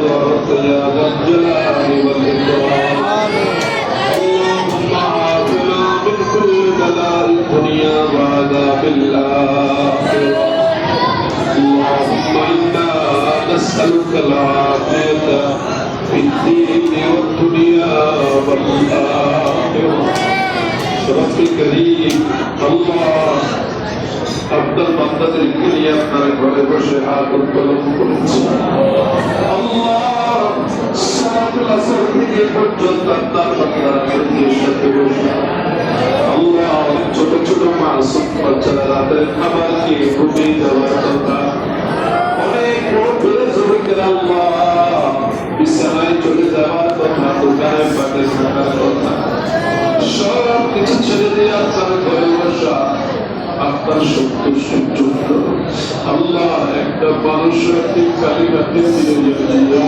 تبارك يا ذا الجلال والإكرام اللهم عافنا من كل بلاء الدنيا وعذاب الآخرة اللهم إنا نسألك العافية في الدين والدنيا والآخرة رب الكريم الله আপনার বান্দাদেরকে নিয়ে আপনার ঘরে বসে হাত উত্তোলন করেছেন আল্লাহ সালাতুল আসর থেকে পর্যন্ত আপনার বান্দাদের সাথে বসে আল্লাহ ছোট ছোট মাসুম বাচ্চারা রাতের খাবার খেয়ে ঘুমিয়ে যাওয়ার কথা অনেক বড় বড় যুবকের আল্লাহ বিছানায় চলে যাওয়ার কথা দোকানে পাটে থাকার কথা সব কিছু ছেড়ে দিয়ে আপনার ঘরে বসা আপনার সত্য সূর্য আল্লাহ একটা মানুষ একটি কালী রাতে ফিরে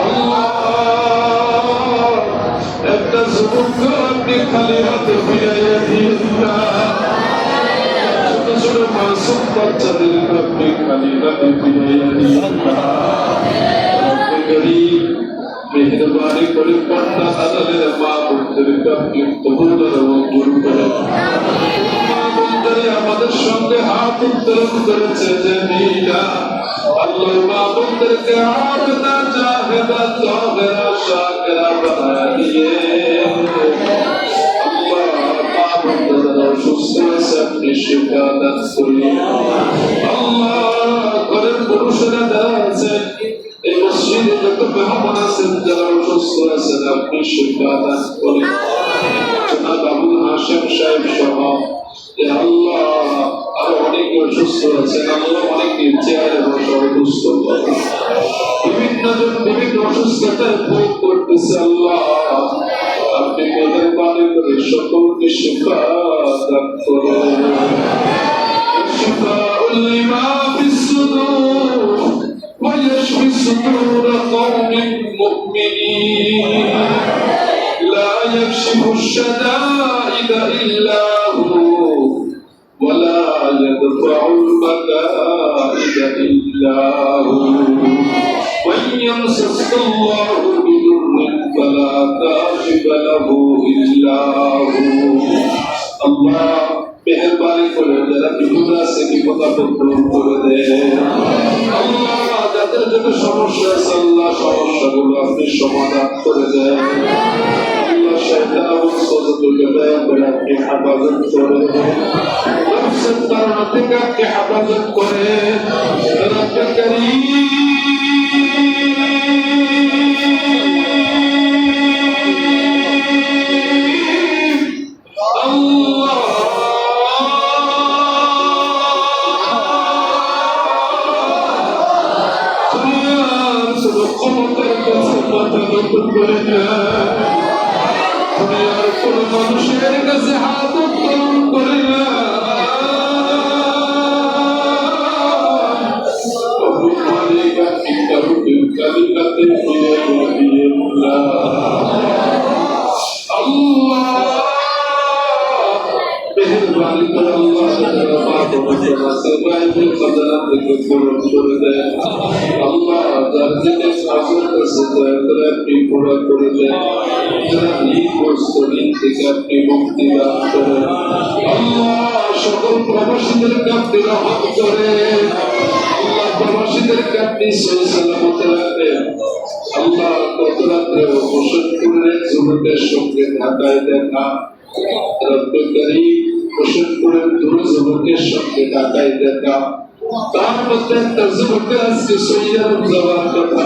আল্লাহ একটা যুবক আপনি খালি হাতে ফিরে ছোট ছোট মাসুম বাচ্চাদেরকে আপনি খালি হাতে ফিরে মেহরবানি করে পর্দা আদালের মা বোনদেরকে আপনি কবুল এবং মঞ্জুর করেন মা বোনদের আমাদের সঙ্গে হাত উত্তোলন করেছে যে মেয়েরা আল্লাহ মা বোনদেরকে আবেদা জাহেদা তহেরা শাকেরা বানায় দিয়ে আল্লাহ মা বোনদের অসুস্থ হয়েছে আপনি শিফা দান করিয়ে আল্লাহ ঘরের পুরুষেরা যারা আছেন এই মসজিদে যত মেহমান আছেন যারা অসুস্থ আছেন আপনি শিফা দান করেন জনাব আবুল হাশেম সাহেব সহ আল্লাহ আরো অনেকে অসুস্থ আছেন আল্লাহ অনেকে চেয়ারে বসে অসুস্থ বিভিন্ন জন বিভিন্ন অসুস্থতায় ভোগ করতেছে আল্লাহ আপনি মেহরবানি করে সকলকে শিফা দান করেন শিফাউল লিমা ফিস সুদূর ويشفي صدور قوم مؤمنين لا يكشف الشدائد إلا هو ولا يدفع المكائد إلا هو وإن يمسسك الله بضر فلا كاشف له إلا هو الله মেহরবানি করে যারা বিপদ আছে বিপদ দূর করে দেন আল্লাহ যাদের যত সমস্যা আছে আল্লাহ সমস্যাগুলো আপনি সমাধান করে দেন আল্লাহ শয়তান এবং সজদুল দয়া করে আপনি হেফাজত করে নফসের তাড়না থেকে আপনি হেফাজত করে রব্বে কারীম মানুষের কাছে হাত উত্তোলন করে না সকল প্রবাসীদেরকে আপনি রহমত করে আল্লাহ প্রবাসীদেরকে আপনি সহি সালামতে রাখেন আল্লাহ গত রাত্রে হোসেনপুরের যুবকের সঙ্গে ঢাকায় দেখা রব্বে কারীম হোসেনপুরের দুই যুবকের সঙ্গে ঢাকায় দেখা তার মধ্যে একটা যুবকের আজকে সৌদি আরব যাওয়ার কথা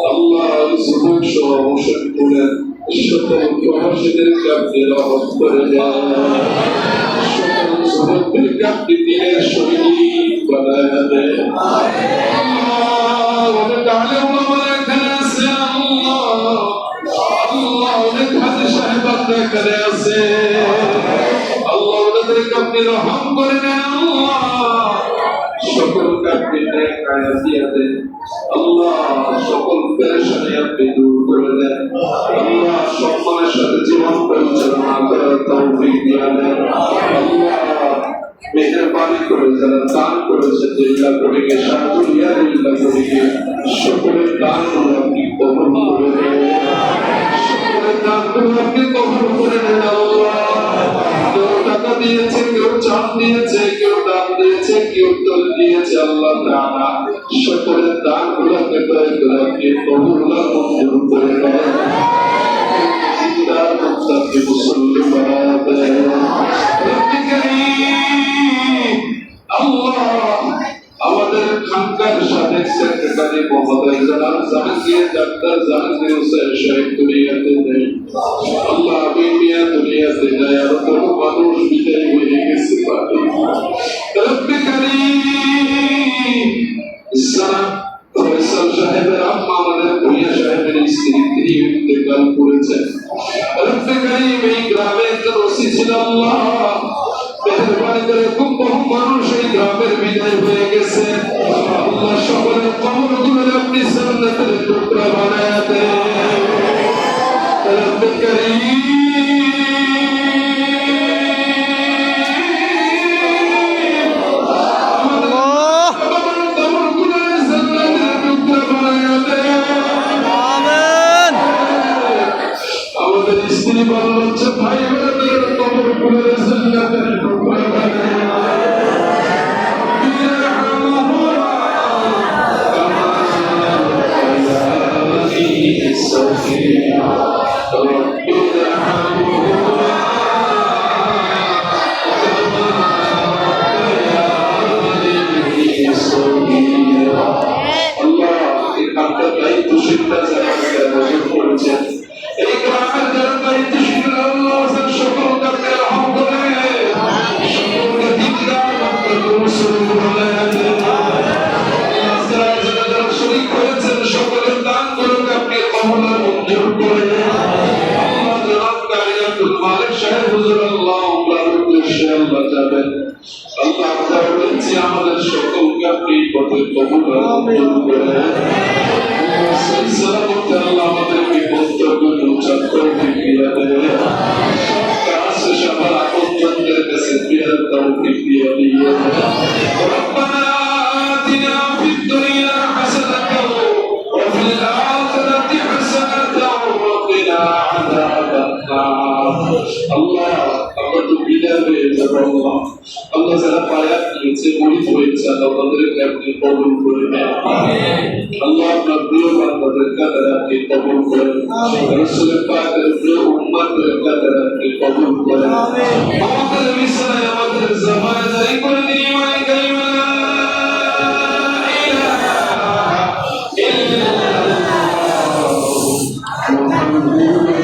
আল্লাহ যুবক সহ হোসেনপুরের সকল প্রবাসীদেরকে আপনি রহমত করে দেন সকল যুবকদেরকে আপনি দিনের শহীদ বানায় দেন অনেক আলেম ওলামা এখানে আছে আল্লাহ অনেক হাজী সাহেব এখানে আছে আল্লাহ ওনাদেরকে আপনি রহম করে দেন আল্লাহ সকলকে আপনি নেক হায়াত দিয়ে দেন আল্লাহ সকল পেরেশানি আপনি দূর করে দেন আল্লাহ সম্মানের সাথে জীবন পরিচালনা করার তৌফিক দিয়ে দেন আল্লাহ মেহেরবানি করে যারা দান করেছে দিল্লাহ করিকে সাহায্য দিয়া দিল্লাহ করিকে উত্তর দিয়েছে আল্লাহ তাআলা সকলের দানগুলোকে দয়া করে আপনি কবুল আর মঞ্জুর করে নেন জিন্দার মুত্তাকি মুসল্লি বানায় দেন রব্বি কারীম আল্লাহ আমাদের খানকার সাবেক সেক্রেটারি মহোদয় জনাব জাহাঙ্গীর ডাক্তার জাহাঙ্গীর হোসেন সাহেব দুনিয়াতে নেই আল্লাহ মিয়া দুনিয়াতে নাই আর কোনো মানুষ বিদায় হয়ে গেছে পারে রব্বি কারীম জনাব ফয়সাল সাহেবের আম্মা আমাদের ভূঁইয়া সাহেবের স্ত্রী তিনি ইন্তেকাল করেছেন রব্বি কারীম এই গ্রামে একজন ওসি ছিল আল্লাহ মেহরবানি করে খুব বহু মানুষ এই গ্রামের বিদায় হয়ে গেছে আল্লাহ সকলের কবরগুলো আপনি জান্নাতের টুকরা বানায় দেন রব্বি কারীম আমাদের স্ত্রী বাল বাচ্চা ভাই বোনদের কবর গুলো জান্নাতের টুকরা বানায় এই গ্রামের যারা দায়িত্বশীল আল্লাহ সকল তাকে রহম করে সকলকে দিকদার মুসলিম বানায় দেন যারা শরীক হয়েছেন সকলের দান করুন আপনি কবুল আর মঞ্জুর করে আল্লাহ জনাব কারিয়াতুল মালিক সাহেব হুজুর আল্লাহ উমরার উদ্দেশ্যে আল্লাহ যাবেন আল্লাহ আমরা বলছি আমাদের সকলকে আপনি পথে কবুল আর মঞ্জুর করে সালামতে আল্লাহ আমাদেরকে বক্তব্য ছাত্র দিয়ে দেন কাছে সবার আপনজনদের কাছে বিয়ার তৌফিক দিয়ে দিয়ে ربنا آتنا في الدنيا حسنة وفي الآخرة حسنة وقنا عذاب النار الله আমরা তো বিদায় হয়ে যাব আল্লাহ আল্লাহ যারা পায়াত নিয়েছে মুরিদ হয়েছে আমাদেরকে আপনি কবুল করে নেন আল্লাহ আপনার প্রিয় বান্দাদের কাতারে আপনি কবুল করেন রাসূলের পাকের প্রিয় উম্মতের কাতারে আপনি কবুল করেন আমাদের বিছানায় আমাদের জামায় জারি করে দিন ইমানে কালিমা লা ইলাহা ইল্লাল্লাহ মুহাম্মাদুর